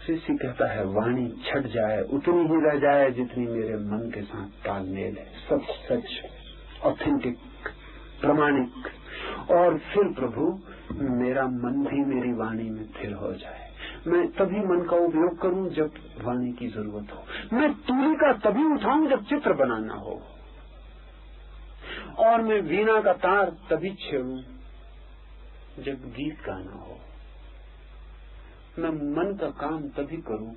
शिष्य कहता है वाणी छट जाए उतनी ही रह जाए जितनी मेरे मन के साथ तालमेल है, सब सच, ऑथेंटिक, प्रमाणिक। और फिर प्रभु मेरा मन भी मेरी वाणी में स्थिर हो जाए। मैं तभी मन का उपयोग करूं जब वाणी की जरूरत हो। मैं तूलिका तभी उठाऊं जब चित्र बनाना हो, और मैं वीणा का तार तभी छेड़ूं जब गीत गाना हो। मैं मन का काम तभी करूं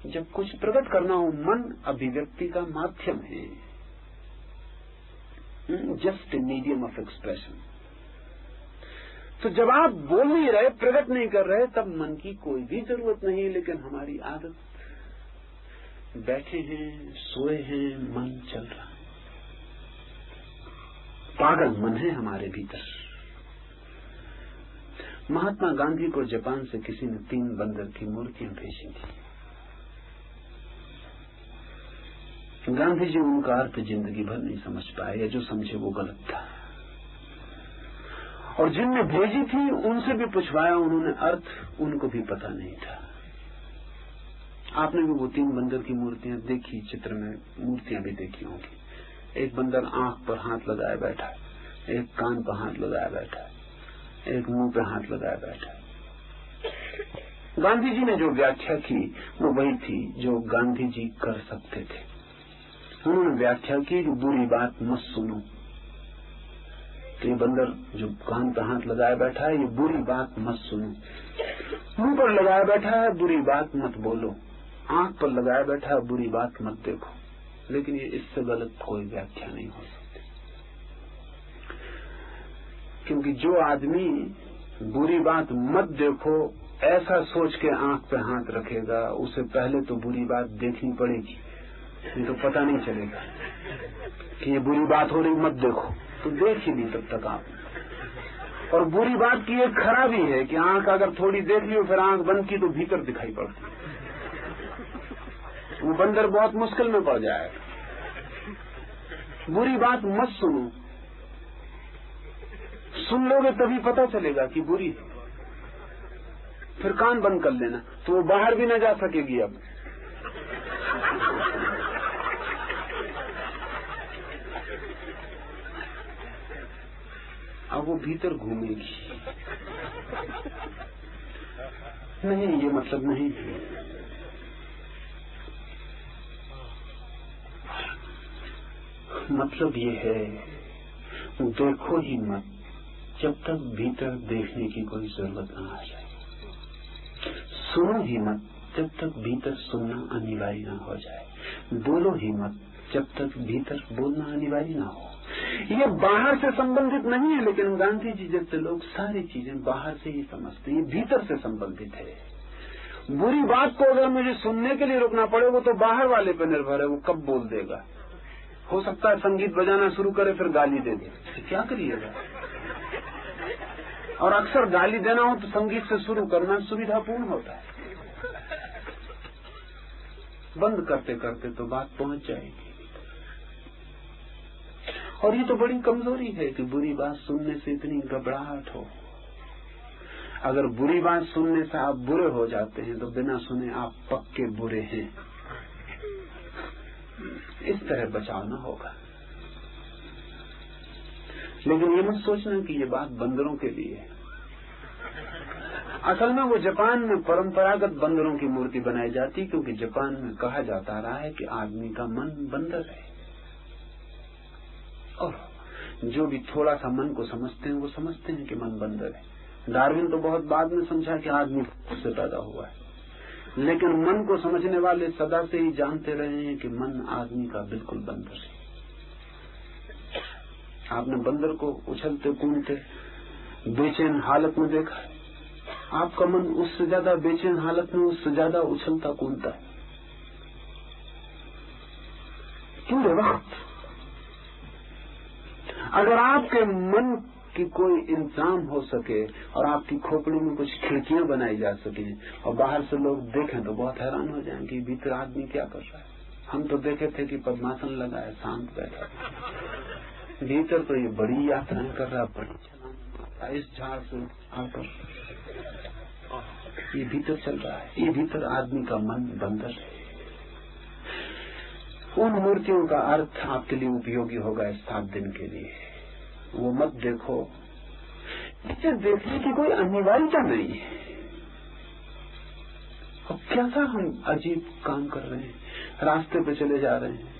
जब कुछ प्रकट करना हो। मन अभिव्यक्ति का माध्यम है, just a medium of expression. तो जब आप बोल नहीं रहे, प्रकट नहीं कर रहे, तब मन की कोई भी जरूरत नहीं। लेकिन हमारी आदत, बैठे हैं, सोए हैं, मन चल रहा है, पागल मन है हमारे भीतर। महात्मा गांधी को जापान से किसी ने 3 बंदर की मूर्तियां भेजी थी। गांधी जी उनका अर्थ जिंदगी भर नहीं समझ पाए, या जो समझे वो गलत था। और जिनने भेजी थी उनसे भी पूछवाया, उन्होंने अर्थ उनको भी पता नहीं था। आपने भी वो 3 बंदर की मूर्तियां देखी, चित्र में मूर्तियां भी देखी होंगी। एक बंदर आंख पर हाथ लगाए बैठा है, एक कान पर हाथ लगाए बैठा है, एक मुंह पे हाथ लगाए बैठा है। गांधी जी ने जो व्याख्या की वो वही थी जो गांधी जी कर सकते थे। उन्होंने व्याख्या की कि बुरी बात मत सुनो। तो ये बंदर जो कान पर हाथ लगाए बैठा है, ये बुरी बात मत सुनो। मुंह पर लगाए बैठा है, बुरी बात मत बोलो। आंख पर लगाए बैठा है, बुरी बात मत देखो। लेकिन ये इससे गलत कोई व्याख्या नहीं हो सकती, क्योंकि जो आदमी बुरी बात मत देखो ऐसा सोच के आंख पे हाथ रखेगा, उसे पहले तो बुरी बात देखनी पड़ेगी, नहीं तो पता नहीं चलेगा कि ये बुरी बात हो रही, मत देखो। तो देख ही नहीं तब तक आप। और बुरी बात की एक खराबी है कि आंख अगर थोड़ी देख ली, फिर आंख बंद की तो भीतर दिखाई पड़ती, वो बंदर बहुत मुश्किल में पड़ जाएगा। बुरी बात मत सुनो, सुन लोगे तभी पता चलेगा कि बुरी है, फिर कान बंद कर लेना, तो वो बाहर भी न जा सकेगी। अब वो भीतर घूमेगी। नहीं, ये मतलब नहीं। मतलब ये है, देखो ही मत जब तक भीतर देखने की कोई जरूरत न आ जाए। सुनो ही मत जब तक भीतर सुनना अनिवार्य न हो जाए। बोलो ही मत जब तक भीतर बोलना अनिवार्य न हो। ये बाहर से संबंधित नहीं है, लेकिन गांधी जी जैसे लोग सारी चीजें बाहर से ही समझते हैं। ये भीतर से संबंधित है। बुरी बात को अगर मुझे सुनने के लिए रुकना पड़े, वो तो बाहर वाले पर निर्भर है, वो कब बोल देगा। हो सकता है संगीत बजाना शुरू करे फिर गाली दे दे, तो क्या करिएगा। और अक्सर गाली देना हो तो संगीत से शुरू करना सुविधापूर्ण होता है, बंद करते करते तो बात पहुंच जाएगी। और ये तो बड़ी कमजोरी है कि बुरी बात सुनने से इतनी घबराहट हो। अगर बुरी बात सुनने से आप बुरे हो जाते हैं, तो बिना सुने आप पक्के बुरे हैं। इस तरह बचाना होगा। लेकिन ये मत सोचना कि ये बात बंदरों के लिए है। असल में वो जापान में परंपरागत बंदरों की मूर्ति बनाई जाती, क्योंकि जापान में कहा जाता रहा है कि आदमी का मन बंदर है। और जो भी थोड़ा सा मन को समझते हैं वो समझते हैं कि मन बंदर है। डार्विन तो बहुत बाद में समझा कि आदमी उससे पैदा हुआ है, लेकिन मन को समझने वाले सदा से ही जानते रहे हैं कि मन आदमी का बिल्कुल बंदर है। आपने बंदर को उछलते कूदते बेचैन हालत में देखा है? आपका मन उससे ज्यादा बेचैन हालत में उससे ज्यादा उछलता कूदता है। पूरे वक्त अगर आपके मन की कोई इंतजाम हो सके और आपकी खोपड़ी में कुछ खिड़कियां बनाई जा सके और बाहर से लोग देखें तो बहुत हैरान हो जाएंगे, भीतर आदमी क्या कर रहा है। हम तो देखे थे कि पद्मासन लगा है, शांत बैठा है, भीतर तो ये बड़ी यात्राएं कर रहा है, बड़ी चलान इस झाड़ से आकर ये भीतर चल रहा है, ये भीतर आदमी का मन बंधर है। उन मूर्तियों का अर्थ आपके लिए उपयोगी होगा इस 7 दिन के लिए। वो मत देखो, इसे देखने की कोई अनिवार्यता नहीं है। अब कैसा हम अजीब काम कर रहे हैं, रास्ते पे चले जा रहे हैं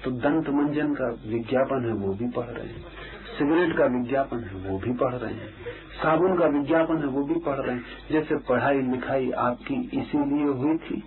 तो दंत मंजन का विज्ञापन है वो भी पढ़ रहे हैं, सिगरेट का विज्ञापन है वो भी पढ़ रहे हैं, साबुन का विज्ञापन है वो भी पढ़ रहे हैं। जैसे पढ़ाई लिखाई आपकी इसीलिए हुई थी